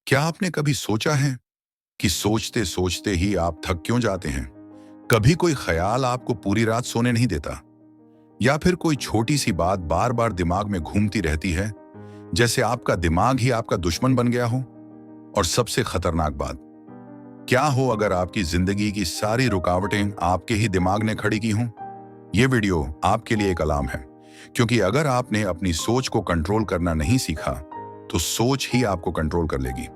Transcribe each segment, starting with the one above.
क्या आपने कभी सोचा है कि सोचते सोचते ही आप थक क्यों जाते हैं? कभी कोई ख्याल आपको पूरी रात सोने नहीं देता, या फिर कोई छोटी सी बात बार बार दिमाग में घूमती रहती है, जैसे आपका दिमाग ही आपका दुश्मन बन गया हो। और सबसे खतरनाक बात, क्या हो अगर आपकी जिंदगी की सारी रुकावटें आपके ही दिमाग ने खड़ी की हों? यह वीडियो आपके लिए एक अलार्म है, क्योंकि अगर आपने अपनी सोच को कंट्रोल करना नहीं सीखा, तो सोच ही आपको कंट्रोल कर लेगी।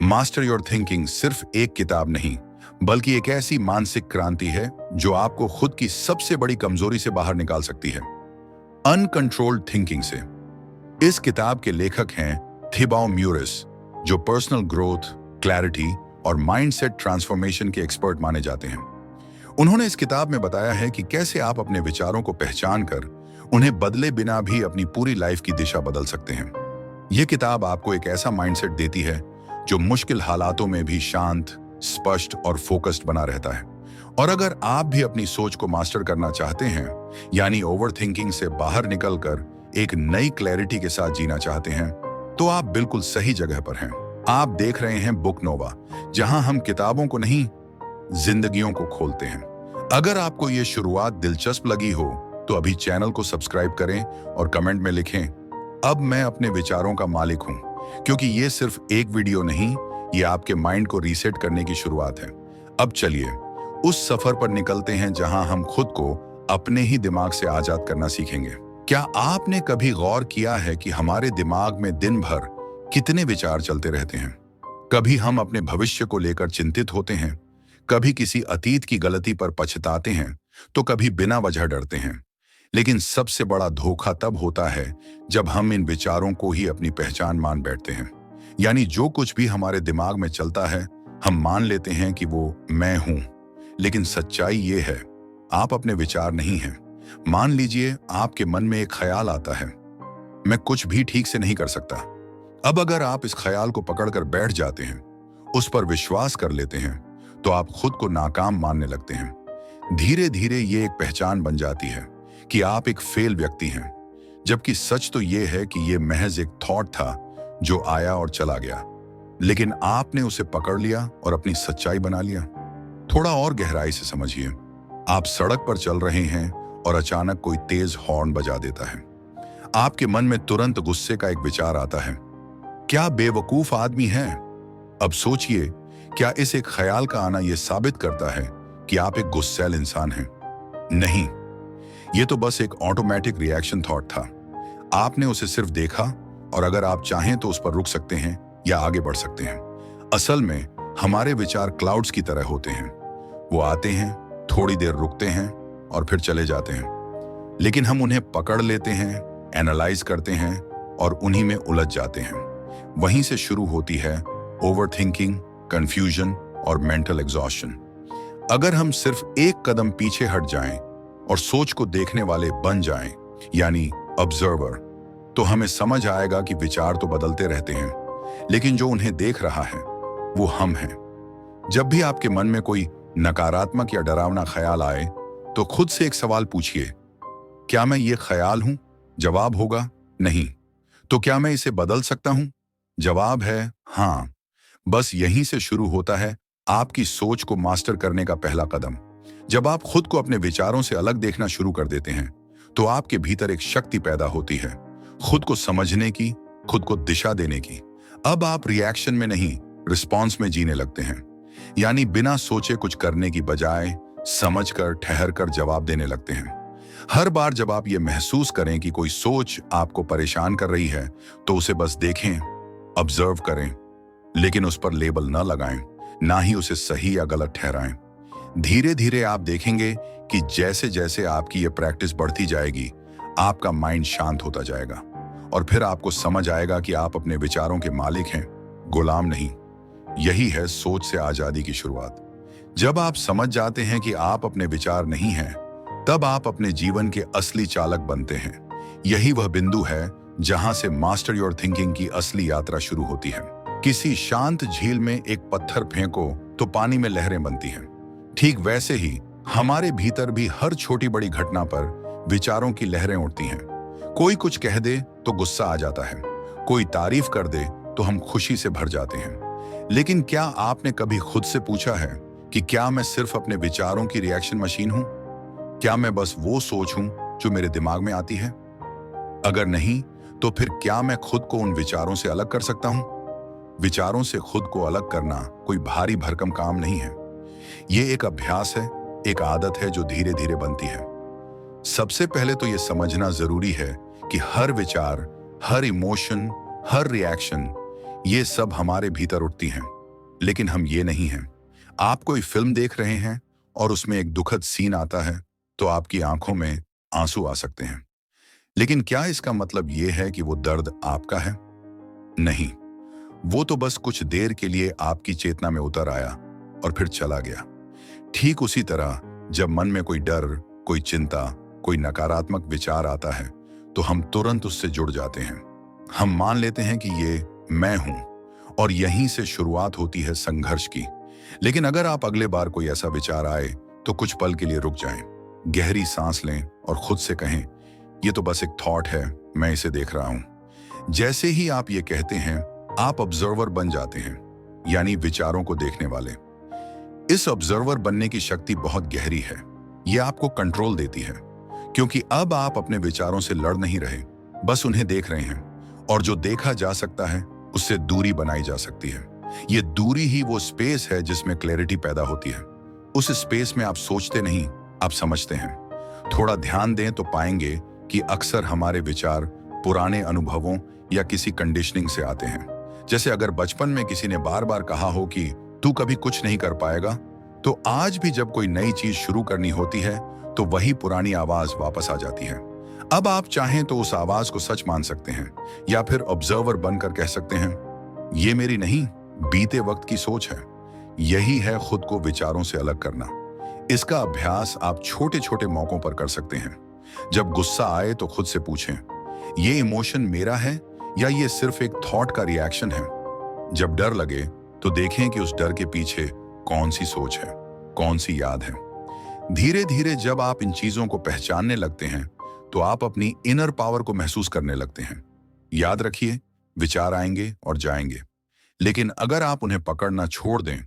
मास्टर योर थिंकिंग सिर्फ एक किताब नहीं, बल्कि एक ऐसी मानसिक क्रांति है जो आपको खुद की सबसे बड़ी कमजोरी से बाहर निकाल सकती है, अनकंट्रोल्ड थिंकिंग से। इस किताब के लेखक हैं थिबाउ म्यूरिस, जो पर्सनल ग्रोथ, क्लैरिटी और माइंडसेट ट्रांसफॉर्मेशन के एक्सपर्ट माने जाते हैं। उन्होंने इस किताब में बताया है कि कैसे आप अपने विचारों को पहचान कर उन्हें बदले बिना भी अपनी पूरी लाइफ की दिशा बदल सकते हैं। यह किताब आपको एक ऐसा माइंडसेट देती है जो मुश्किल हालातों में भी शांत, स्पष्ट और फोकस्ड बना रहता है। और अगर आप भी अपनी सोच को मास्टर करना चाहते हैं, यानी ओवरथिंकिंग से बाहर निकलकर एक नई क्लैरिटी के साथ जीना चाहते हैं, तो आप बिल्कुल सही जगह पर हैं। आप देख रहे हैं बुक नोवा, जहां हम किताबों को नहीं, जिंदगियों को खोलते हैं। अगर आपको यह शुरुआत दिलचस्प लगी हो, तो अभी चैनल को सब्सक्राइब करें और कमेंट में लिखें, अब मैं अपने विचारों का मालिक हूं। क्योंकि ये सिर्फ एक वीडियो नहीं, ये आपके माइंड को रीसेट करने की शुरुआत है। अब चलिए उस सफर पर निकलते हैं जहां हम खुद को अपने ही दिमाग से आजाद करना सीखेंगे। क्या आपने कभी गौर किया है कि हमारे दिमाग में दिन भर कितने विचार चलते रहते हैं? कभी हम अपने भविष्य को लेकर चिंतित होते हैं, कभी किसी अतीत की गलती पर पछताते हैं, तो कभी बिना वजह डरते हैं। लेकिन सबसे बड़ा धोखा तब होता है जब हम इन विचारों को ही अपनी पहचान मान बैठते हैं। यानी जो कुछ भी हमारे दिमाग में चलता है, हम मान लेते हैं कि वो मैं हूं। लेकिन सच्चाई ये है, आप अपने विचार नहीं हैं। मान लीजिए आपके मन में एक ख्याल आता है, मैं कुछ भी ठीक से नहीं कर सकता। अब अगर आप इस ख्याल को पकड़कर बैठ जाते हैं, उस पर विश्वास कर लेते हैं, तो आप खुद को नाकाम मानने लगते हैं। धीरे धीरे ये एक पहचान बन जाती है कि आप एक फेल व्यक्ति हैं, जबकि सच तो ये है कि ये महज एक थॉट था जो आया और चला गया, लेकिन आपने उसे पकड़ लिया और अपनी सच्चाई बना लिया। थोड़ा और गहराई से समझिए, आप सड़क पर चल रहे हैं और अचानक कोई तेज हॉर्न बजा देता है। आपके मन में तुरंत गुस्से का एक विचार आता है, क्या बेवकूफ आदमी है। अब सोचिए, क्या इस एक ख्याल का आना यह साबित करता है कि आप एक गुस्सैल इंसान हैं? नहीं, ये तो बस एक ऑटोमेटिक रिएक्शन थॉट था। आपने उसे सिर्फ देखा, और अगर आप चाहें तो उस पर रुक सकते हैं या आगे बढ़ सकते हैं। असल में हमारे विचार क्लाउड्स की तरह होते हैं। वो आते हैं, थोड़ी देर रुकते हैं और फिर चले जाते हैं। लेकिन हम उन्हें पकड़ लेते हैं, एनालाइज करते हैं और उन्हीं में उलझ जाते हैं। वहीं से शुरू होती है ओवरथिंकिंग, कंफ्यूजन और मेंटल एग्जॉस्शन। अगर हम सिर्फ एक कदम पीछे हट जाएं और सोच को देखने वाले बन जाएं, यानी ऑब्जर्वर, तो हमें समझ आएगा कि विचार तो बदलते रहते हैं, लेकिन जो उन्हें देख रहा है वो हम हैं। जब भी आपके मन में कोई नकारात्मक या डरावना ख्याल आए, तो खुद से एक सवाल पूछिए, क्या मैं ये ख्याल हूं? जवाब होगा नहीं। तो क्या मैं इसे बदल सकता हूं? जवाब है हां। बस यहीं से शुरू होता है आपकी सोच को मास्टर करने का पहला कदम। जब आप खुद को अपने विचारों से अलग देखना शुरू कर देते हैं, तो आपके भीतर एक शक्ति पैदा होती है, खुद को समझने की, खुद को दिशा देने की। अब आप रिएक्शन में नहीं, रिस्पॉन्स में जीने लगते हैं। यानी बिना सोचे कुछ करने की बजाय समझकर, ठहरकर जवाब देने लगते हैं। हर बार जब आप ये महसूस करें कि कोई सोच आपको परेशान कर रही है, तो उसे बस देखें, ऑब्जर्व करें, लेकिन उस पर लेबल न लगाएं, ना ही उसे सही या गलत ठहराएं। धीरे धीरे आप देखेंगे कि जैसे जैसे आपकी ये प्रैक्टिस बढ़ती जाएगी, आपका माइंड शांत होता जाएगा, और फिर आपको समझ आएगा कि आप अपने विचारों के मालिक हैं, गुलाम नहीं। यही है सोच से आजादी की शुरुआत। जब आप समझ जाते हैं कि आप अपने विचार नहीं हैं, तब आप अपने जीवन के असली चालक बनते हैं। यही वह बिंदु है जहां से मास्टर योर थिंकिंग की असली यात्रा शुरू होती है। किसी शांत झील में एक पत्थर फेंको तो पानी में लहरें बनती हैं। ठीक वैसे ही हमारे भीतर भी हर छोटी बड़ी घटना पर विचारों की लहरें उठती हैं। कोई कुछ कह दे तो गुस्सा आ जाता है, कोई तारीफ कर दे तो हम खुशी से भर जाते हैं, लेकिन क्या आपने कभी खुद से पूछा है कि क्या मैं सिर्फ अपने विचारों की रिएक्शन मशीन हूं? क्या मैं बस वो सोच हूं जो मेरे दिमाग में आती है? अगर नहीं, तो फिर क्या मैं खुद को उन विचारों से अलग कर सकता हूं? विचारों से खुद को अलग करना कोई भारी भरकम काम नहीं है। ये एक अभ्यास है, एक आदत है जो धीरे धीरे बनती है। सबसे पहले तो ये समझना जरूरी है कि हर विचार, हर इमोशन, हर रिएक्शन, ये सब हमारे भीतर उठती हैं। लेकिन हम ये नहीं हैं। आप कोई फिल्म देख रहे हैं और उसमें एक दुखद सीन आता है, तो आपकी आंखों में आंसू आ सकते हैं। लेकिन क्या इसका मतलब ये है कि वो दर्द आपका है? नहीं, वो तो बस कुछ देर के लिए आपकी चेतना में उतर आया और फिर चला गया। ठीक उसी तरह जब मन में कोई डर, कोई चिंता, कोई नकारात्मक विचार आता है, तो हम तुरंत उससे जुड़ जाते हैं। हम मान लेते हैं कि ये मैं हूं, और यहीं से शुरुआत होती है संघर्ष की। लेकिन अगर आप अगले बार कोई ऐसा विचार आए, तो कुछ पल के लिए रुक जाएं, गहरी सांस लें और खुद से कहें, ये तो बस एक थॉट है, मैं इसे देख रहा हूं। जैसे ही आप ये कहते हैं, आप ऑब्जर्वर बन जाते हैं, यानी विचारों को देखने वाले। इस ऑब्जर्वर बनने की शक्ति बहुत गहरी है। यह आपको कंट्रोल देती है, क्योंकि अब आप अपने विचारों से लड़ नहीं रहे, बस उन्हें देख रहे हैं। और जो देखा जा सकता है, उससे दूरी बनाई जा सकती है। ये दूरी ही वो स्पेस है जिसमें क्लैरिटी पैदा होती है। उस स्पेस में आप सोचते नहीं, आप समझते हैं। थोड़ा ध्यान दें तो पाएंगे कि अक्सर हमारे विचार पुराने अनुभवों या किसी कंडीशनिंग से आते हैं। जैसे अगर बचपन में किसी ने बार बार कहा हो कि तू कभी कुछ नहीं कर पाएगा, तो आज भी जब कोई नई चीज शुरू करनी होती है, तो वही पुरानी आवाज वापस आ जाती है। अब आप चाहें तो उस आवाज को सच मान सकते हैं, या फिर ऑब्जर्वर बनकर कह सकते हैं, ये मेरी नहीं, बीते वक्त की सोच है। यही है खुद को विचारों से अलग करना। इसका अभ्यास आप छोटे छोटे मौकों पर कर सकते हैं। जब गुस्सा आए तो खुद से पूछें, ये इमोशन मेरा है या ये सिर्फ एक थॉट का रिएक्शन है? जब डर लगे तो देखें कि उस डर के पीछे कौन सी सोच है, कौन सी याद है। धीरे धीरे जब आप इन चीजों को पहचानने लगते हैं, तो आप अपनी इनर पावर को महसूस करने लगते हैं। याद रखिए, विचार आएंगे और जाएंगे, लेकिन अगर आप उन्हें पकड़ना छोड़ दें,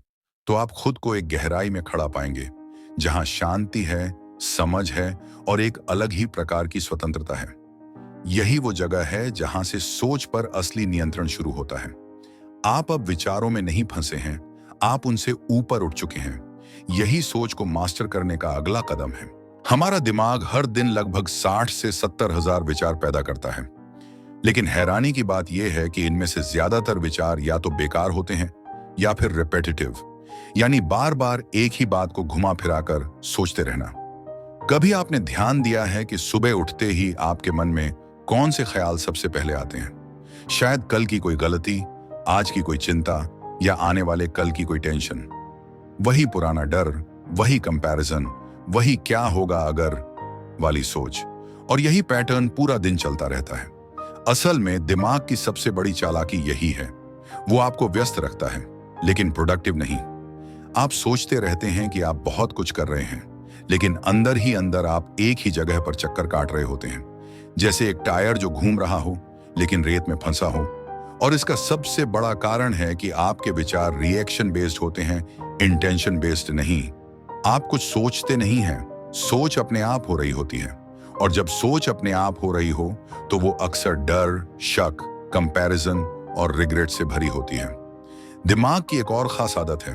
तो आप खुद को एक गहराई में खड़ा पाएंगे, जहां शांति है, समझ है और एक अलग ही प्रकार की स्वतंत्रता है। यही वो जगह है जहां से सोच पर असली नियंत्रण शुरू होता है। आप अब विचारों में नहीं फंसे हैं, आप उनसे ऊपर उठ चुके हैं। यही सोच को मास्टर करने का अगला कदम है। हमारा दिमाग हर दिन लगभग 60 से 70 हजार विचार पैदा करता है, लेकिन हैरानी की बात यह है कि इनमें से ज्यादातर विचार या तो बेकार होते हैं या फिर रिपेटिटिव, यानी बार बार एक ही बात को घुमा फिराकर सोचते रहना। कभी आपने ध्यान दिया है कि सुबह उठते ही आपके मन में कौन से ख्याल सबसे पहले आते हैं? शायद कल की कोई गलती, आज की कोई चिंता या आने वाले कल की कोई टेंशन। वही पुराना डर, वही कंपैरिजन, वही क्या होगा अगर वाली सोच। और यही पैटर्न पूरा दिन चलता रहता है। असल में दिमाग की सबसे बड़ी चालाकी यही है। वो आपको व्यस्त रखता है, लेकिन प्रोडक्टिव नहीं। आप सोचते रहते हैं कि आप बहुत कुछ कर रहे हैं, लेकिन अंदर ही अंदर आप एक ही जगह पर चक्कर काट रहे होते हैं, जैसे एक टायर जो घूम रहा हो लेकिन रेत में फंसा हो। और इसका सबसे बड़ा कारण है कि आपके विचार रिएक्शन बेस्ड होते हैं, इंटेंशन बेस्ड नहीं। आप कुछ सोचते नहीं हैं, सोच अपने आप हो रही होती है। और जब सोच अपने आप हो रही हो, तो वो अक्सर डर, शक, कंपैरिजन और रिग्रेट से भरी होती है। दिमाग की एक और खास आदत है,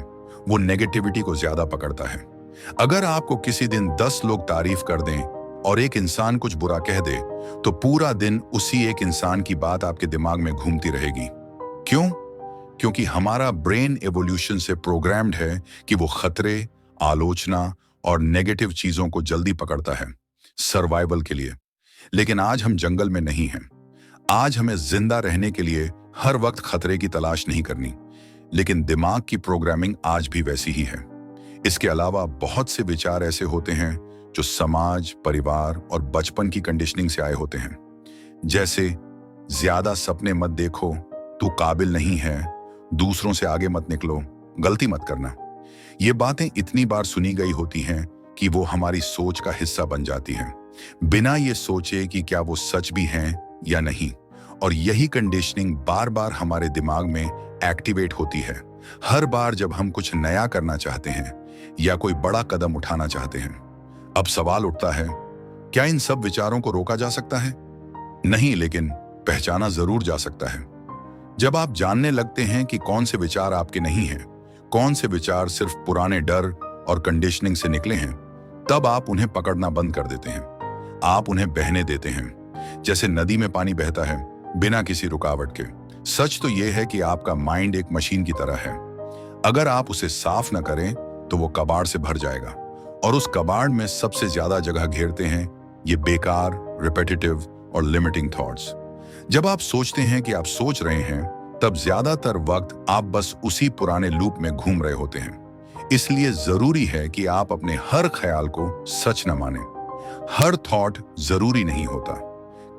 वो नेगेटिविटी को ज्यादा पकड़ता है। अगर आपको किसी दिन 10 लोग तारीफ कर दें और एक इंसान कुछ बुरा कह दे, तो पूरा दिन उसी एक इंसान की बात आपके दिमाग में घूमती रहेगी। क्यों? क्योंकि हमारा ब्रेन एवोल्यूशन से प्रोग्राम्ड है कि वो खतरे, आलोचना और नेगेटिव चीजों को जल्दी पकड़ता है, सर्वाइवल के लिए। लेकिन आज हम जंगल में नहीं हैं। आज हमें जिंदा रहने के लिए हर वक्त खतरे की तलाश नहीं करनी। लेकिन दिमाग की प्रोग्रामिंग आज भी वैसी ही है। इसके अलावा बहुत से विचार ऐसे होते हैं जो समाज, परिवार और बचपन की कंडीशनिंग से आए होते हैं। जैसे, ज्यादा सपने मत देखो, तू काबिल नहीं है, दूसरों से आगे मत निकलो, गलती मत करना। ये बातें इतनी बार सुनी गई होती हैं कि वो हमारी सोच का हिस्सा बन जाती हैं, बिना ये सोचे कि क्या वो सच भी हैं या नहीं। और यही कंडीशनिंग बार बार हमारे दिमाग में एक्टिवेट होती है, हर बार जब हम कुछ नया करना चाहते हैं या कोई बड़ा कदम उठाना चाहते हैं, अब सवाल उठता है, क्या इन सब विचारों को रोका जा सकता है? नहीं, लेकिन पहचाना जरूर जा सकता है। जब आप जानने लगते हैं कि कौन से विचार आपके नहीं हैं, कौन से विचार सिर्फ पुराने डर और कंडीशनिंग से निकले हैं, तब आप उन्हें पकड़ना बंद कर देते हैं। आप उन्हें बहने देते हैं, जैसे नदी में पानी बहता है बिना किसी रुकावट के। सच तो यह है कि आपका माइंड एक मशीन की तरह है। अगर आप उसे साफ न करें तो वो कबाड़ से भर जाएगा, और उस कबाड़ में सबसे ज्यादा जगह घेरते हैं ये बेकार, रिपेटिटिव और लिमिटिंग थॉट्स। जब आप सोचते हैं कि आप सोच रहे हैं, तब ज्यादातर वक्त आप बस उसी पुराने लूप में घूम रहे होते हैं। इसलिए जरूरी है कि आप अपने हर ख्याल को सच न माने। हर थॉट जरूरी नहीं होता।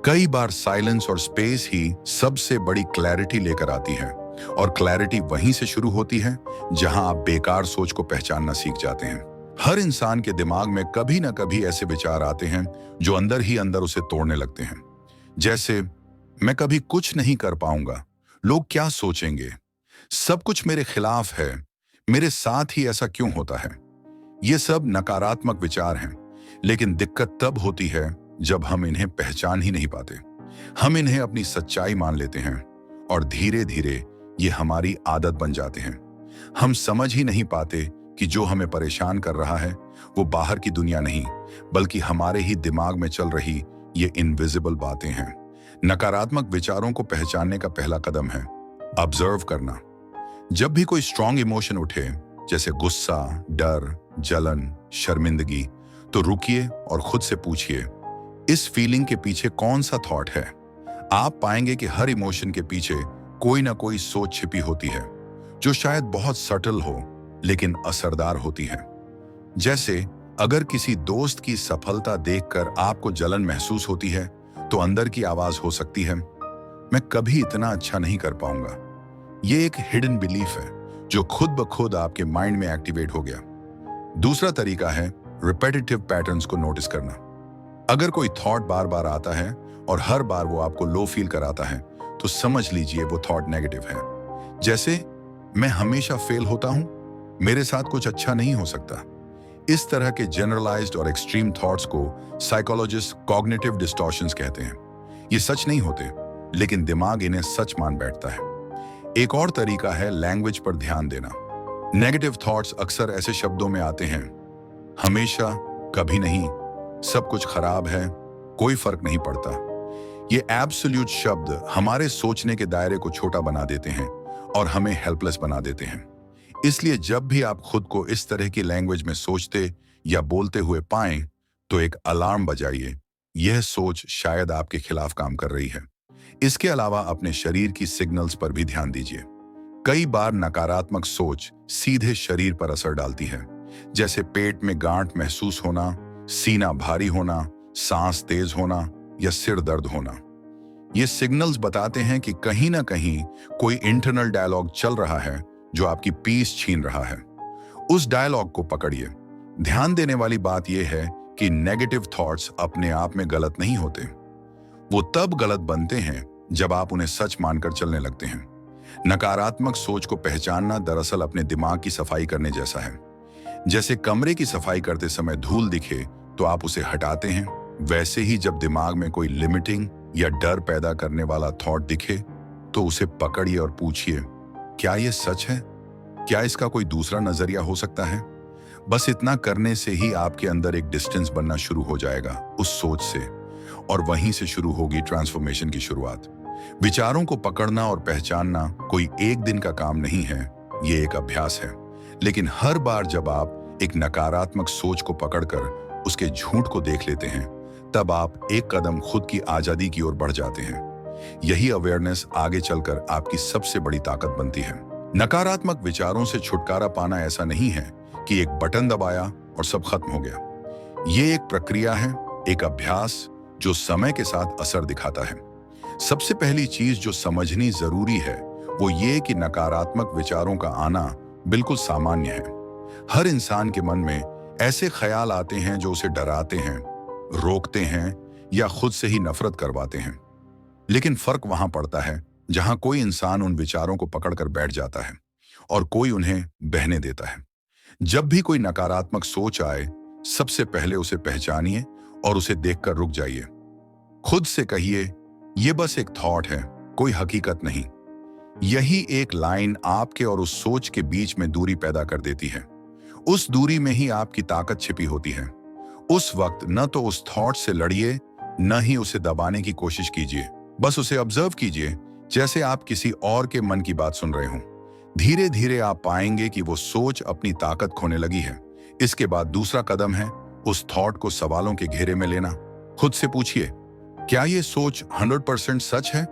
कई बार साइलेंस और स्पेस ही सबसे बड़ी क्लैरिटी लेकर आती है, और क्लैरिटी वहीं से शुरू होती है जहां आप बेकार सोच को पहचानना सीख जाते हैं। हर इंसान के दिमाग में कभी ना कभी ऐसे विचार आते हैं जो अंदर ही अंदर उसे तोड़ने लगते हैं। जैसे, मैं कभी कुछ नहीं कर पाऊंगा, लोग क्या सोचेंगे, सब कुछ मेरे खिलाफ है, मेरे साथ ही ऐसा क्यों होता है। ये सब नकारात्मक विचार हैं, लेकिन दिक्कत तब होती है जब हम इन्हें पहचान ही नहीं पाते। हम इन्हें अपनी सच्चाई मान लेते हैं, और धीरे धीरे ये हमारी आदत बन जाते हैं। हम समझ ही नहीं पाते कि जो हमें परेशान कर रहा है वो बाहर की दुनिया नहीं, बल्कि हमारे ही दिमाग में चल रही ये इनविजिबल बातें हैं। नकारात्मक विचारों को पहचानने का पहला कदम है ऑब्जर्व करना। जब भी कोई स्ट्रॉन्ग इमोशन उठे, जैसे गुस्सा, डर, जलन, शर्मिंदगी, तो रुकिए और खुद से पूछिए, इस फीलिंग के पीछे कौन सा थॉट है। आप पाएंगे कि हर इमोशन के पीछे कोई ना कोई सोच छिपी होती है, जो शायद बहुत सटल हो लेकिन असरदार होती है। जैसे, अगर किसी दोस्त की सफलता देखकर आपको जलन महसूस होती है, तो अंदर की आवाज हो सकती है, मैं कभी इतना अच्छा नहीं कर पाऊंगा। ये एक हिडन बिलीफ है जो खुद ब खुद आपके माइंड में एक्टिवेट हो गया। दूसरा तरीका है रिपेटिटिव पैटर्न्स को नोटिस करना। अगर कोई थॉट बार बार आता है और हर बार वो आपको लो फील कराता है, तो समझ लीजिए वो थॉट नेगेटिव है। जैसे, मैं हमेशा फेल होता हूं, मेरे साथ कुछ अच्छा नहीं हो सकता। इस तरह के जनरलाइज्ड और एक्सट्रीम थॉट्स को साइकोलॉजिस्ट कॉग्निटिव डिस्टॉर्शंस कहते हैं। ये सच नहीं होते, लेकिन दिमाग इन्हें सच मान बैठता है। एक और तरीका है लैंग्वेज पर ध्यान देना। नेगेटिव थॉट्स अक्सर ऐसे शब्दों में आते हैं, हमेशा, कभी नहीं, सब कुछ खराब है, कोई फर्क नहीं पड़ता। ये एब्सोल्यूट शब्द हमारे सोचने के दायरे को छोटा बना देते हैं और हमें हेल्पलेस बना देते हैं। इसलिए जब भी आप खुद को इस तरह की लैंग्वेज में सोचते या बोलते हुए पाएं, तो एक अलार्म बजाइए। यह सोच शायद आपके खिलाफ काम कर रही है। इसके अलावा अपने शरीर की सिग्नल्स पर भी ध्यान दीजिए। कई बार नकारात्मक सोच सीधे शरीर पर असर डालती है, जैसे पेट में गांठ महसूस होना, सीना भारी होना, सांस तेज होना या सिर दर्द होना। ये सिग्नल्स बताते हैं कि कहीं ना कहीं कोई इंटरनल डायलॉग चल रहा है जो आपकी पीस छीन रहा है। उस डायलॉग को पकड़िए। ध्यान देने वाली बात यह है कि नेगेटिव थॉट्स अपने आप में गलत नहीं होते। वो तब गलत बनते हैं जब आप उन्हें सच मानकर चलने लगते हैं। नकारात्मक सोच को पहचानना दरअसल अपने दिमाग की सफाई करने जैसा है। जैसे कमरे की सफाई करते समय धूल दिखे तो आप उसे हटाते हैं, वैसे ही जब दिमाग में कोई लिमिटिंग या डर पैदा करने वाला थॉट दिखे, तो उसे पकड़िए और पूछिए, क्या ये सच है? क्या इसका कोई दूसरा नजरिया हो सकता है? बस इतना करने से ही आपके अंदर एक डिस्टेंस बनना शुरू हो जाएगा उस सोच से, और वहीं से शुरू होगी ट्रांसफॉर्मेशन की शुरुआत। विचारों को पकड़ना और पहचानना कोई एक दिन का काम नहीं है, ये एक अभ्यास है। लेकिन हर बार जब आप एक नकारात्मक सोच को पकड़कर उसके झूठ को देख लेते हैं, तब आप एक कदम खुद की आजादी की ओर बढ़ जाते हैं। यही अवेयरनेस आगे चलकर आपकी सबसे बड़ी ताकत बनती है। नकारात्मक विचारों से छुटकारा पाना ऐसा नहीं है कि एक बटन दबाया और सब खत्म हो गया। ये एक प्रक्रिया है, एक अभ्यास जो समय के साथ असर दिखाता है। सबसे पहली चीज जो समझनी जरूरी है वो ये कि नकारात्मक विचारों का आना बिल्कुल सामान्य है। हर इंसान के मन में ऐसे ख्याल आते हैं जो उसे डराते हैं, रोकते हैं या खुद से ही नफरत करवाते हैं। लेकिन फर्क वहां पड़ता है जहां कोई इंसान उन विचारों को पकड़कर बैठ जाता है। और कोई उन्हें बहने देता है। जब भी कोई नकारात्मक सोच आए, सबसे पहले उसे पहचानिए और उसे देखकर रुक जाइए। खुद से कहिए, यह बस एक थॉट है, कोई हकीकत नहीं। यही एक लाइन आपके और उस सोच के बीच में दूरी पैदा कर देती है। उस दूरी में ही आपकी ताकत छिपी होती है। उस वक्त न तो उस थॉट से लड़िए, न ही उसे दबाने की कोशिश कीजिए। बस उसे ऑब्जर्व कीजिए, जैसे आप किसी और के मन की बात सुन रहे हों। धीरे धीरे आप पाएंगे कि वो सोच अपनी ताकत खोने लगी है। इसके बाद दूसरा कदम है उस थॉट को सवालों के घेरे में लेना। खुद से पूछिए, क्या ये सोच 100% सच है?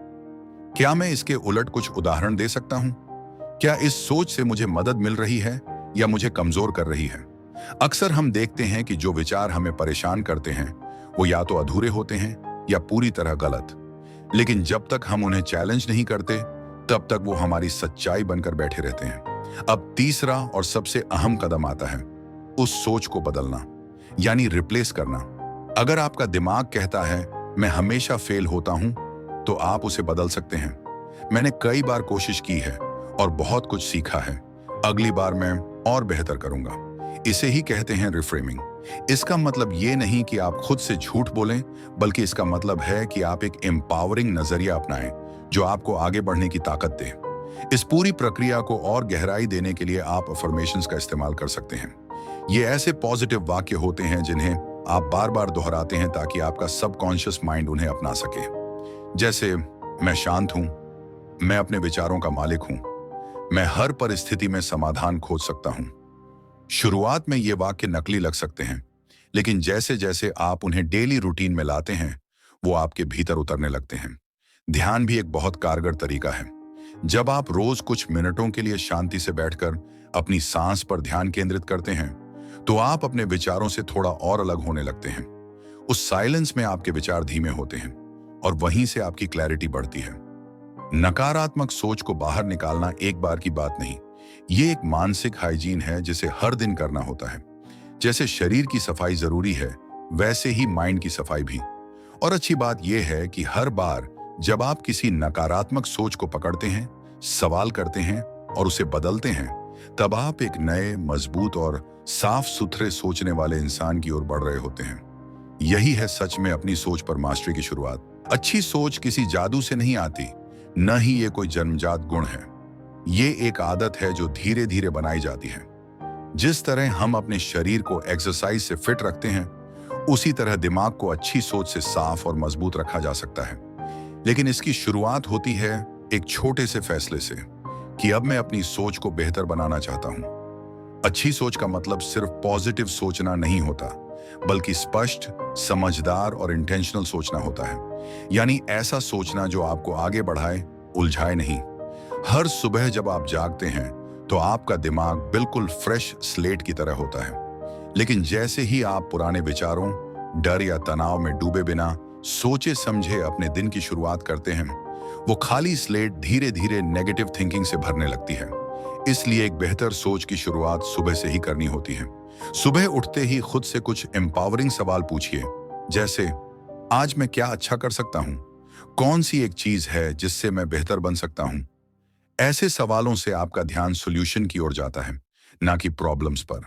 क्या मैं इसके उलट कुछ उदाहरण दे सकता हूं? क्या इस सोच से मुझे मदद मिल रही है या मुझे कमजोर कर रही है? अक्सर हम देखते हैं कि जो विचार हमें परेशान करते हैं वो या तो अधूरे होते हैं या पूरी तरह गलत। लेकिन जब तक हम उन्हें चैलेंज नहीं करते, तब तक वो हमारी सच्चाई बनकर बैठे रहते हैं। अब तीसरा और सबसे अहम कदम आता है उस सोच को बदलना, यानी रिप्लेस करना। अगर आपका दिमाग कहता है मैं हमेशा फेल होता हूं, तो आप उसे बदल सकते हैं। मैंने कई बार कोशिश की है और बहुत कुछ सीखा है, अगली बार मैं और बेहतर करूंगा। इसे ही कहते हैं रिफ्रेमिंग। इसका मतलब ये नहीं कि आप खुद से झूठ बोलें, बल्कि इसका मतलब है कि आप एक एम्पावरिंग नजरिया अपनाएं जो आपको आगे बढ़ने की ताकत दे। इस पूरी प्रक्रिया को और गहराई देने के लिए आप अफर्मेशंस का इस्तेमाल कर सकते हैं। ये ऐसे पॉजिटिव वाक्य होते हैं जिन्हें आप बार बार दोहराते हैं ताकि आपका सबकॉन्शियस माइंड उन्हें अपना सके। जैसे, मैं शांत हूं, मैं अपने विचारों का मालिक हूं, मैं हर परिस्थिति में समाधान खोज सकता हूं। शुरुआत में ये वाक्य नकली लग सकते हैं, लेकिन जैसे जैसे आप उन्हें डेली रूटीन में लाते हैं, वो आपके भीतर उतरने लगते हैं। ध्यान भी एक बहुत कारगर तरीका है। जब आप रोज कुछ मिनटों के लिए शांति से बैठकर अपनी सांस पर ध्यान केंद्रित करते हैं, तो आप अपने विचारों से थोड़ा और अलग होने लगते हैं। उस साइलेंस में आपके विचार धीमे होते हैं और वहीं से आपकी क्लैरिटी बढ़ती है। नकारात्मक सोच को बाहर निकालना एक बार की बात नहीं, ये एक मानसिक हाइजीन है जिसे हर दिन करना होता है। जैसे शरीर की सफाई जरूरी है, वैसे ही माइंड की सफाई भी। और अच्छी बात यह है कि हर बार जब आप किसी नकारात्मक सोच को पकड़ते हैं, सवाल करते हैं और उसे बदलते हैं, तब आप एक नए, मजबूत और साफ सुथरे सोचने वाले इंसान की ओर बढ़ रहे होते हैं। यही है सच में अपनी सोच पर मास्टरी की शुरुआत। अच्छी सोच किसी जादू से नहीं आती, न ही ये कोई जन्मजात गुण है। ये एक आदत है जो धीरे धीरे बनाई जाती है। जिस तरह हम अपने शरीर को एक्सरसाइज से फिट रखते हैं, उसी तरह दिमाग को अच्छी सोच से साफ और मजबूत रखा जा सकता है। लेकिन इसकी शुरुआत होती है एक छोटे से फैसले से कि अब मैं अपनी सोच को बेहतर बनाना चाहता हूं। अच्छी सोच का मतलब सिर्फ पॉजिटिव सोचना नहीं होता, बल्कि स्पष्ट, समझदार और इंटेंशनल सोचना होता है। यानी ऐसा सोचना जो आपको आगे बढ़ाए, उलझाए नहीं। हर सुबह जब आप जागते हैं तो आपका दिमाग बिल्कुल फ्रेश स्लेट की तरह होता है। लेकिन जैसे ही आप पुराने विचारों, डर या तनाव में डूबे बिना सोचे समझे अपने दिन की शुरुआत करते हैं, वो खाली स्लेट धीरे धीरे नेगेटिव थिंकिंग से भरने लगती है। इसलिए एक बेहतर सोच की शुरुआत सुबह से ही करनी होती है। सुबह उठते ही खुद से कुछ एम्पावरिंग सवाल पूछिए, जैसे, आज मैं क्या अच्छा कर सकता हूं? कौन सी एक चीज है जिससे मैं बेहतर बन सकता हूं? ऐसे सवालों से आपका ध्यान सॉल्यूशन की ओर जाता है, ना कि प्रॉब्लम्स पर।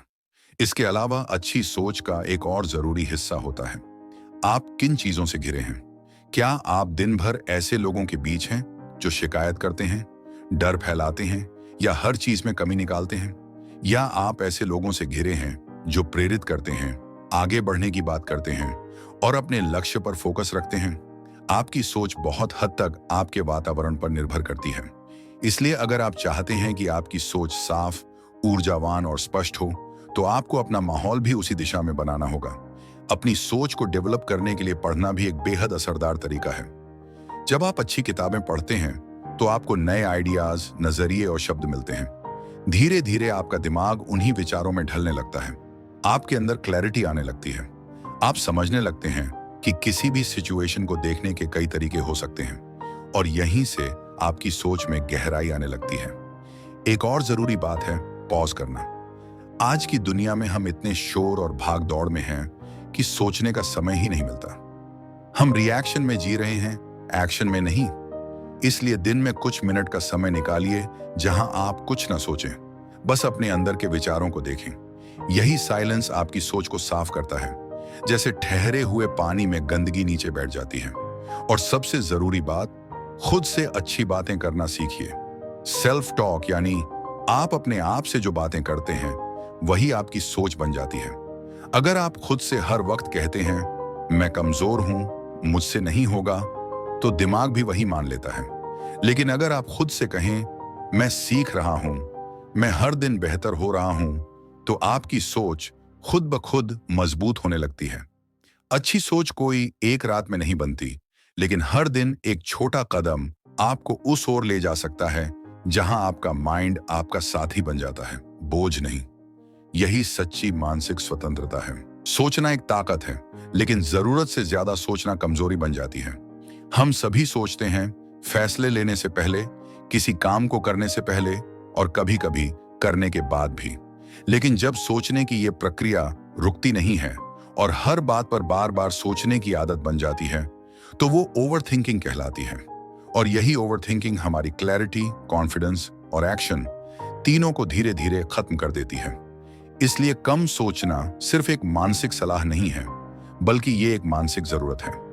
इसके अलावा अच्छी सोच का एक और जरूरी हिस्सा होता है, आप किन चीजों से घिरे हैं। क्या आप दिन भर ऐसे लोगों के बीच हैं जो शिकायत करते हैं, डर फैलाते हैं या हर चीज में कमी निकालते हैं? या आप ऐसे लोगों से घिरे हैं जो प्रेरित करते हैं, आगे बढ़ने की बात करते हैं और अपने लक्ष्य पर फोकस रखते हैं? आपकी सोच बहुत हद तक आपके वातावरण पर निर्भर करती है। इसलिए अगर आप चाहते हैं कि आपकी सोच साफ, ऊर्जावान और स्पष्ट हो, तो आपको अपना माहौल भी उसी दिशा में बनाना होगा। अपनी सोच को डेवलप करने के लिए पढ़ना भी एक बेहद असरदार तरीका है। जब आप अच्छी किताबें पढ़ते हैं, तो आपको नए आइडियाज, नजरिए और शब्द मिलते हैं। धीरे धीरे आपका दिमाग उन्हीं विचारों में ढलने लगता है। आपके अंदर क्लैरिटी आने लगती है। आप समझने लगते हैं कि किसी भी सिचुएशन को देखने के कई तरीके हो सकते हैं और यहीं से आपकी सोच में गहराई आने लगती है। एक और जरूरी बात है पॉज करना। आज की दुनिया में हम इतने शोर और भाग दौड़ में हैं कि सोचने का समय ही नहीं मिलता। हम रिएक्शन में जी रहे हैं, एक्शन में नहीं। इसलिए दिन में कुछ मिनट का समय निकालिए जहां आप कुछ ना सोचें, बस अपने अंदर के विचारों को देखें। यही साइलेंस आपकी सोच को साफ करता है, जैसे ठहरे हुए पानी में गंदगी नीचे बैठ जाती है। और सबसे जरूरी बात, खुद से अच्छी बातें करना सीखिए। सेल्फ टॉक यानी आप अपने आप से जो बातें करते हैं वही आपकी सोच बन जाती है। अगर आप खुद से हर वक्त कहते हैं मैं कमजोर हूं, मुझसे नहीं होगा, तो दिमाग भी वही मान लेता है। लेकिन अगर आप खुद से कहें मैं सीख रहा हूं, मैं हर दिन बेहतर हो रहा हूं, तो आपकी सोच खुद ब खुद मजबूत होने लगती है। अच्छी सोच कोई एक रात में नहीं बनती, लेकिन हर दिन एक छोटा कदम आपको उस ओर ले जा सकता है जहां आपका माइंड आपका साथी बन जाता है, बोझ नहीं। यही सच्ची मानसिक स्वतंत्रता है। सोचना एक ताकत है, लेकिन जरूरत से ज्यादा सोचना कमजोरी बन जाती है। हम सभी सोचते हैं, फैसले लेने से पहले, किसी काम को करने से पहले और कभी-कभी करने के बाद भी। लेकिन जब सोचने की यह प्रक्रिया रुकती नहीं है और हर बात पर बार-बार सोचने की आदत बन जाती है, तो वो ओवरथिंकिंग कहलाती है। और यही ओवरथिंकिंग हमारी क्लैरिटी, कॉन्फिडेंस और एक्शन तीनों को धीरे-धीरे खत्म कर देती है। इसलिए कम सोचना सिर्फ एक मानसिक सलाह नहीं है, बल्कि ये एक मानसिक जरूरत है।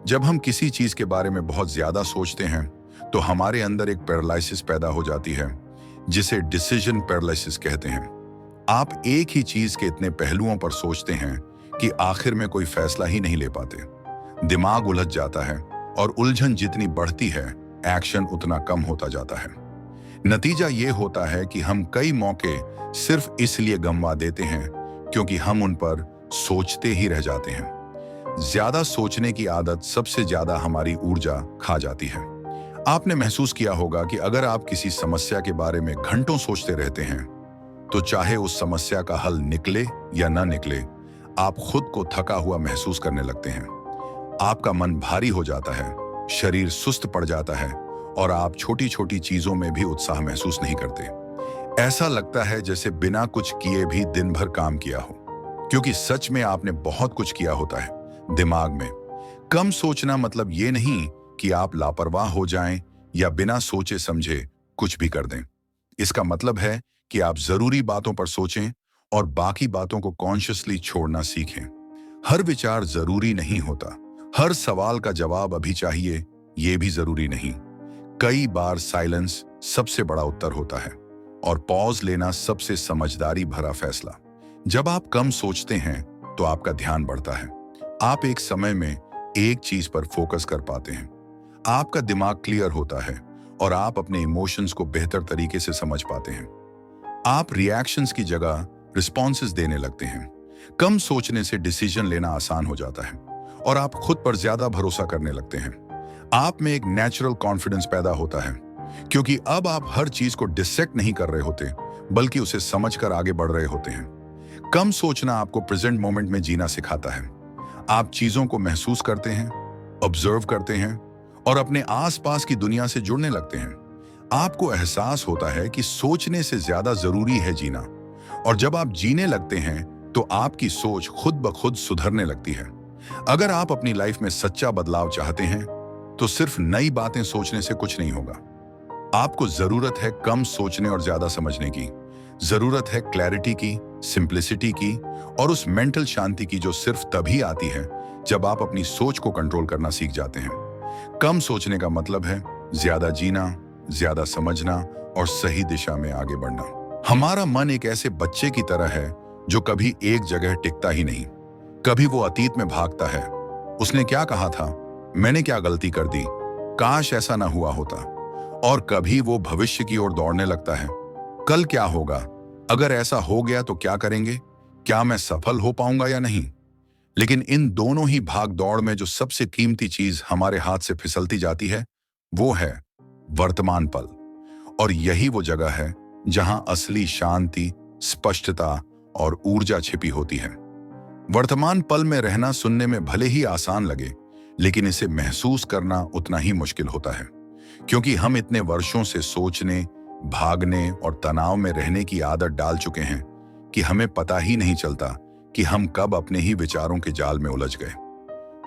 जब हम किसी चीज के बारे में बहुत ज्यादा सोचते हैं, तो हमारे अंदर एक पैरालिसिस पैदा हो जाती है, जिसे डिसीजन पैरालिसिस कहते हैं। आप एक ही चीज के इतने पहलुओं पर सोचते हैं कि आखिर में कोई फैसला ही नहीं ले पाते। दिमाग उलझ जाता है और उलझन जितनी बढ़ती है, एक्शन उतना कम होता जाता है। नतीजा ये होता है कि हम कई मौके सिर्फ इसलिए गंवा देते हैं क्योंकि हम उन पर सोचते ही रह जाते हैं। ज्यादा सोचने की आदत सबसे ज्यादा हमारी ऊर्जा खा जाती है। आपने महसूस किया होगा कि अगर आप किसी समस्या के बारे में घंटों सोचते रहते हैं, तो चाहे उस समस्या का हल निकले या ना निकले, आप खुद को थका हुआ महसूस करने लगते हैं। आपका मन भारी हो जाता है, शरीर सुस्त पड़ जाता है और आप छोटी छोटी चीजों में भी उत्साह महसूस नहीं करते। ऐसा लगता है जैसे बिना कुछ किए भी दिन भर काम किया हो, क्योंकि सच में आपने बहुत कुछ किया होता है दिमाग में। कम सोचना मतलब ये नहीं कि आप लापरवाह हो जाएं या बिना सोचे समझे कुछ भी कर दें। इसका मतलब है कि आप जरूरी बातों पर सोचें और बाकी बातों को कॉन्शियसली छोड़ना सीखें। हर विचार जरूरी नहीं होता, हर सवाल का जवाब अभी चाहिए ये भी जरूरी नहीं। कई बार साइलेंस सबसे बड़ा उत्तर होता है और पॉज लेना सबसे समझदारी भरा फैसला। जब आप कम सोचते हैं तो आपका ध्यान बढ़ता है। आप एक समय में एक चीज पर फोकस कर पाते हैं। आपका दिमाग क्लियर होता है और आप अपने इमोशंस को बेहतर तरीके से समझ पाते हैं। आप रिएक्शंस की जगह रिस्पॉन्सेस देने लगते हैं। कम सोचने से डिसीजन लेना आसान हो जाता है और आप खुद पर ज्यादा भरोसा करने लगते हैं। आप में एक नेचुरल कॉन्फिडेंस पैदा होता है, क्योंकि अब आप हर चीज को डिसेक्ट नहीं कर रहे होते, बल्कि उसे समझकर आगे बढ़ रहे होते हैं। कम सोचना आपको प्रेजेंट मोमेंट में जीना सिखाता है। आप चीजों को महसूस करते हैं, ऑब्जर्व करते हैं और अपने आसपास की दुनिया से जुड़ने लगते हैं। आपको एहसास होता है कि सोचने से ज्यादा जरूरी है जीना, और जब आप जीने लगते हैं तो आपकी सोच खुद ब खुद सुधरने लगती है। अगर आप अपनी लाइफ में सच्चा बदलाव चाहते हैं, तो सिर्फ नई बातें सोचने से कुछ नहीं होगा। आपको जरूरत है कम सोचने और ज्यादा समझने की। जरूरत है क्लैरिटी की, सिंप्लिसिटी की और उस मेंटल शांति की जो सिर्फ तभी आती है जब आप अपनी सोच को कंट्रोल करना सीख जाते हैं। कम सोचने का मतलब है ज्यादा जीना, ज्यादा समझना और सही दिशा में आगे बढ़ना। हमारा मन एक ऐसे बच्चे की तरह है जो कभी एक जगह टिकता ही नहीं। कभी वो अतीत में भागता है, उसने क्या कहा था, मैंने क्या गलती कर दी, काश ऐसा ना हुआ होता। और कभी वो भविष्य की ओर दौड़ने लगता है, कल क्या होगा, अगर ऐसा हो गया तो क्या करेंगे, क्या मैं सफल हो पाऊंगा या नहीं। लेकिन इन दोनों ही भाग दौड़ में जो सबसे कीमती चीज हमारे हाथ से फिसलती जाती है, वो है वर्तमान पल। और यही वो जगह है जहां असली शांति, स्पष्टता और ऊर्जा छिपी होती है। वर्तमान पल में रहना सुनने में भले ही आसान लगे, लेकिन इसे महसूस करना उतना ही मुश्किल होता है, क्योंकि हम इतने वर्षों से सोचने, भागने और तनाव में रहने की आदत डाल चुके हैं कि हमें पता ही नहीं चलता कि हम कब अपने ही विचारों के जाल में उलझ गए।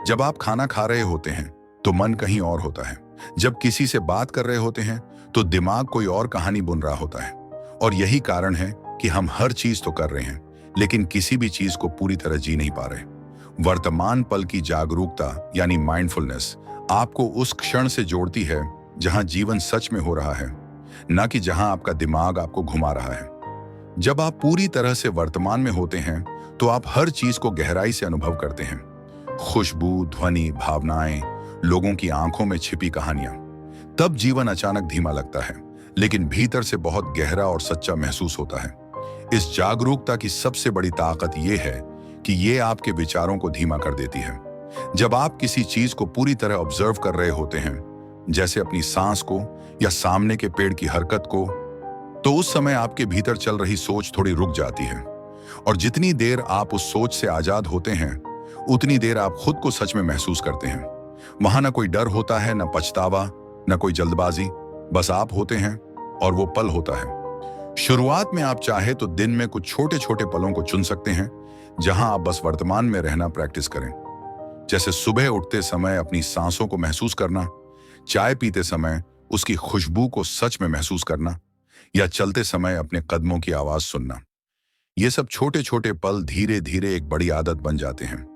जब आप खाना खा रहे होते हैं तो मन कहीं और होता है, जब किसी से बात कर रहे होते हैं तो दिमाग कोई और कहानी बुन रहा होता है। और यही कारण है कि हम हर चीज तो कर रहे हैं, लेकिन किसी भी चीज को पूरी तरह जी नहीं पा रहे। वर्तमान पल की जागरूकता यानी माइंडफुलनेस आपको उस क्षण से जोड़ती है जहां जीवन सच में हो रहा है, न कि जहां आपका दिमाग आपको घुमा रहा है। जब आप पूरी तरह से वर्तमान में होते हैं तो आप हर चीज को गहराई से अनुभव करते हैं। खुशबू, ध्वनि, भावनाएं, लोगों की आंखों में छिपी कहानियां। तब जीवन अचानक धीमा लगता है, लेकिन भीतर से बहुत गहरा और सच्चा महसूस होता है। इस जागरूकता की सबसे बड़ी ताकत यह है कि ये आपके विचारों को धीमा कर देती है। जब आप किसी चीज को पूरी तरह ऑब्जर्व कर रहे होते हैं, जैसे अपनी सांस को या सामने के पेड़ की हरकत को, तो उस समय आपके भीतर चल रही सोच थोड़ी रुक जाती है। और जितनी देर आप उस सोच से आजाद होते हैं, उतनी देर आप खुद को सच में महसूस करते हैं। वहां ना कोई डर होता है, ना पछतावा, ना कोई जल्दबाजी, बस आप होते हैं और वो पल होता है। शुरुआत में आप चाहे तो दिन में कुछ छोटे छोटे पलों को चुन सकते हैं जहां आप बस वर्तमान में रहना प्रैक्टिस करें। जैसे सुबह उठते समय अपनी सांसों को महसूस करना, चाय पीते समय उसकी खुशबू को सच में महसूस करना, या चलते समय अपने कदमों की आवाज सुनना। ये सब छोटे छोटे पल धीरे धीरे एक बड़ी आदत बन जाते हैं।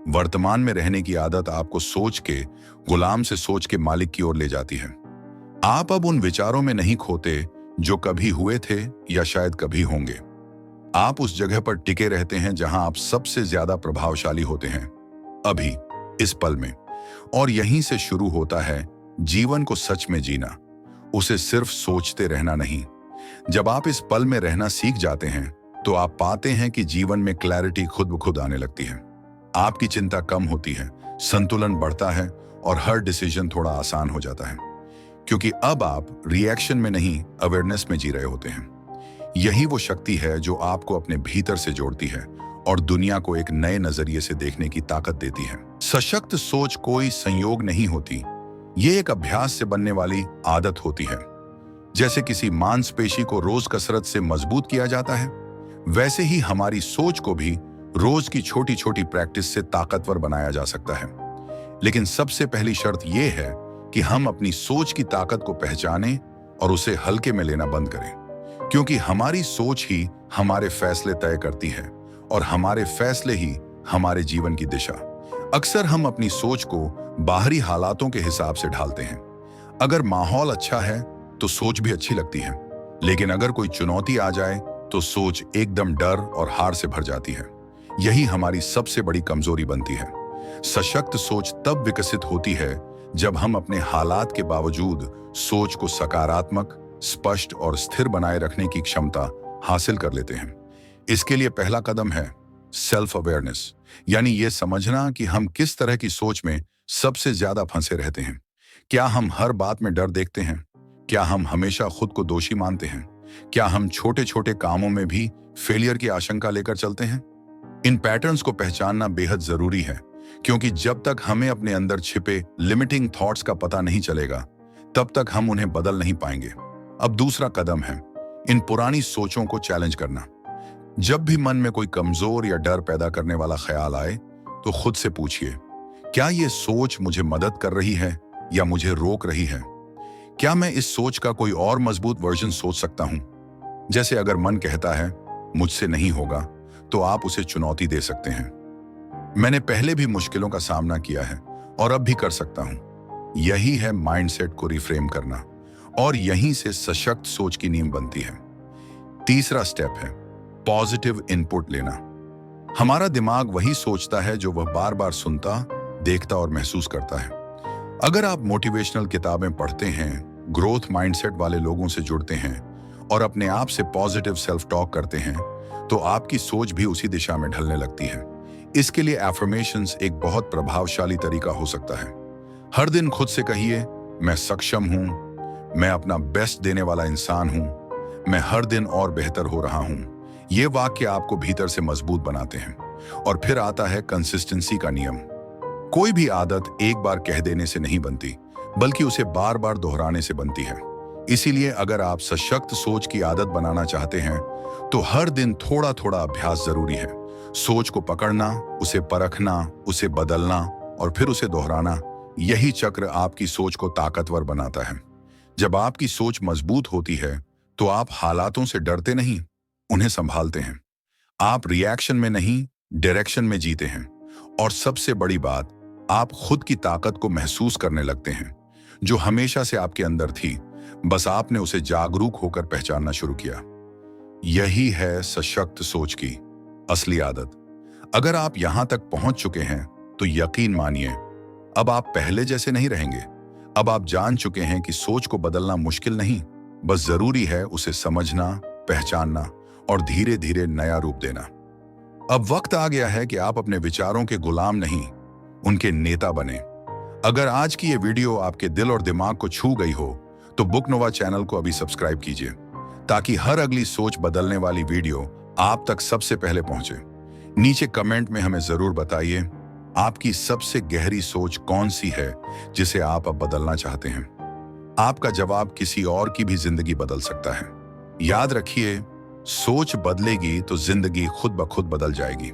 वर्तमान में रहने की आदत आपको सोच के गुलाम से सोच के मालिक की ओर ले जाती है। आप अब उन विचारों में नहीं खोते जो कभी हुए थे या शायद कभी होंगे। आप उस जगह पर टिके रहते हैं जहां आप सबसे ज्यादा प्रभावशाली होते हैं, अभी, इस पल में। और यहीं से शुरू होता है जीवन को सच में जीना, उसे सिर्फ सोचते रहना नहीं। जब आप इस पल में रहना सीख जाते हैं तो आप पाते हैं कि जीवन में क्लैरिटी खुद ब खुद आने लगती है। आपकी चिंता कम होती है, संतुलन बढ़ता है और हर डिसीजन थोड़ा आसान हो जाता है, क्योंकि अब आप रिएक्शन में नहीं, अवेयरनेस में जी रहे होते हैं। यही वो शक्ति है जो आपको अपने भीतर से जोड़ती है और दुनिया को एक नए नजरिए से देखने की ताकत देती है। सशक्त सोच कोई संयोग नहीं होती, ये एक अभ्यास से बनने वाली आदत होती है। जैसे किसी मांसपेशी को रोज कसरत से मजबूत किया जाता है, वैसे ही हमारी सोच को भी रोज की छोटी छोटी प्रैक्टिस से ताकतवर बनाया जा सकता है। लेकिन सबसे पहली शर्त यह है कि हम अपनी सोच की ताकत को पहचानें और उसे हल्के में लेना बंद करें, क्योंकि हमारी सोच ही हमारे फैसले तय करती है और हमारे फैसले ही हमारे जीवन की दिशा। अक्सर हम अपनी सोच को बाहरी हालातों के हिसाब से ढालते हैं। अगर माहौल अच्छा है तो सोच भी अच्छी लगती है, लेकिन अगर कोई चुनौती आ जाए तो सोच एकदम डर और हार से भर जाती है। यही हमारी सबसे बड़ी कमजोरी बनती है। सशक्त सोच तब विकसित होती है जब हम अपने हालात के बावजूद सोच को सकारात्मक, स्पष्ट और स्थिर बनाए रखने की क्षमता हासिल कर लेते हैं। इसके लिए पहला कदम है सेल्फ अवेयरनेस, यानी यह समझना कि हम किस तरह की सोच में सबसे ज्यादा फंसे रहते हैं। क्या हम हर बात में डर देखते हैं? क्या हम हमेशा खुद को दोषी मानते हैं? क्या हम छोटे छोटे कामों में भी फेलियर की आशंका लेकर चलते हैं? इन पैटर्न्स को पहचानना बेहद जरूरी है, क्योंकि जब तक हमें अपने अंदर छिपे लिमिटिंग थॉट्स का पता नहीं चलेगा, तब तक हम उन्हें बदल नहीं पाएंगे। अब दूसरा कदम है इन पुरानी सोचों को चैलेंज करना। जब भी मन में कोई कमजोर या डर पैदा करने वाला ख्याल आए तो खुद से पूछिए, क्या ये सोच मुझे मदद कर रही है या मुझे रोक रही है? क्या मैं इस सोच का कोई और मजबूत वर्जन सोच सकता हूं? जैसे अगर मन कहता है मुझसे नहीं होगा, तो आप उसे चुनौती दे सकते हैं। मैंने पहले भी मुश्किलों का सामना किया है और अब भी कर सकता हूं। यही है माइंडसेट को रिफ्रेम करना, और यहीं से सशक्त सोच की नींव बनती है। तीसरा स्टेप है पॉजिटिव इनपुट लेना। हमारा दिमाग वही सोचता है जो वह बार बार सुनता, देखता और महसूस करता है। अगर आप मोटिवेशनल किताबें पढ़ते हैं, ग्रोथ माइंडसेट वाले लोगों से जुड़ते हैं और अपने आप से पॉजिटिव सेल्फ टॉक करते हैं, तो आपकी सोच भी उसी दिशा में ढलने लगती है। इसके लिए एफर्मेशंस एक बहुत प्रभावशाली तरीका हो सकता है। हर दिन खुद से कहिए, मैं सक्षम हूं, मैं अपना बेस्ट देने वाला इंसान हूं, मैं हर दिन और बेहतर हो रहा हूं। ये वाक्य आपको भीतर से मजबूत बनाते हैं। और फिर आता है कंसिस्टेंसी का नियम। कोई भी आदत एक बार कह देने से नहीं बनती, बल्कि उसे बार बार दोहराने से बनती है। इसीलिए अगर आप सशक्त सोच की आदत बनाना चाहते हैं, तो हर दिन थोड़ा थोड़ा अभ्यास जरूरी है। सोच को पकड़ना, उसे परखना, उसे बदलना और फिर उसे दोहराना, यही चक्र आपकी सोच को ताकतवर बनाता है। जब आपकी सोच मजबूत होती है तो आप हालातों से डरते नहीं, उन्हें संभालते हैं। आप रिएक्शन में नहीं, डायरेक्शन में जीते हैं। और सबसे बड़ी बात, आप खुद की ताकत को महसूस करने लगते हैं, जो हमेशा से आपके अंदर थी, बस आपने उसे जागरूक होकर पहचानना शुरू किया। यही है सशक्त सोच की असली आदत। अगर आप यहां तक पहुंच चुके हैं तो यकीन मानिए, अब आप पहले जैसे नहीं रहेंगे। अब आप जान चुके हैं कि सोच को बदलना मुश्किल नहीं, बस जरूरी है उसे समझना, पहचानना और धीरे धीरे नया रूप देना। अब वक्त आ गया है कि आप अपने विचारों के गुलाम नहीं, उनके नेता बने। अगर आज की ये वीडियो आपके दिल और दिमाग को छू गई हो तो बुक नोवा चैनल को अभी सब्सक्राइब कीजिए, ताकि हर अगली सोच बदलने वाली वीडियो आप तक सबसे पहले पहुंचे। नीचे कमेंट में हमें जरूर बताइए, आपकी सबसे गहरी सोच कौन सी है जिसे आप अब बदलना चाहते हैं। आपका जवाब किसी और की भी जिंदगी बदल सकता है। याद रखिए, सोच बदलेगी तो जिंदगी खुद ब खुद बदल जाएगी।